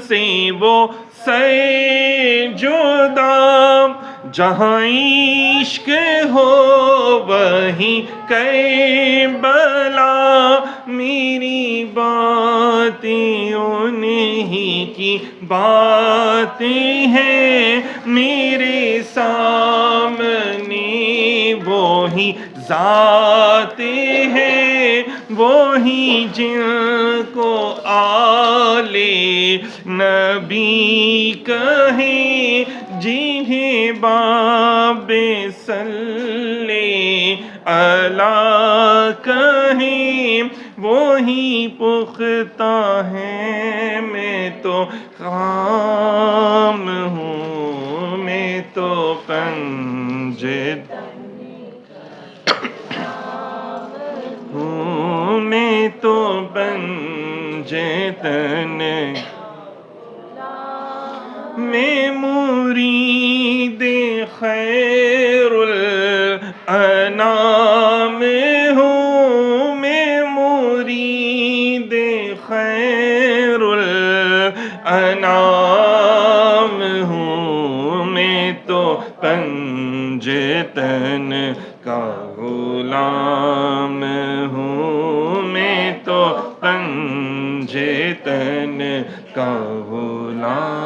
سے وہ سر جدا، جہاں عشق ہو وہیں کربلا، میری باتیں انہی کی باتیں ہیں، میرے سامنے وہی ذات ہے، وہی جن کو آل نبی کہیں، جنہیں باب صلی اللہ کہیں، وہی پختہ ہیں۔ میں تو خام ہوں، میں تو پنجے ہوں، میں تو پنجے تن، میں مرید خیر الانام ہوں، میں مرید خیر الانام ہوں، میں تو پنجے تن کا غلام ہوں، میں تو پنجے تن کا غلام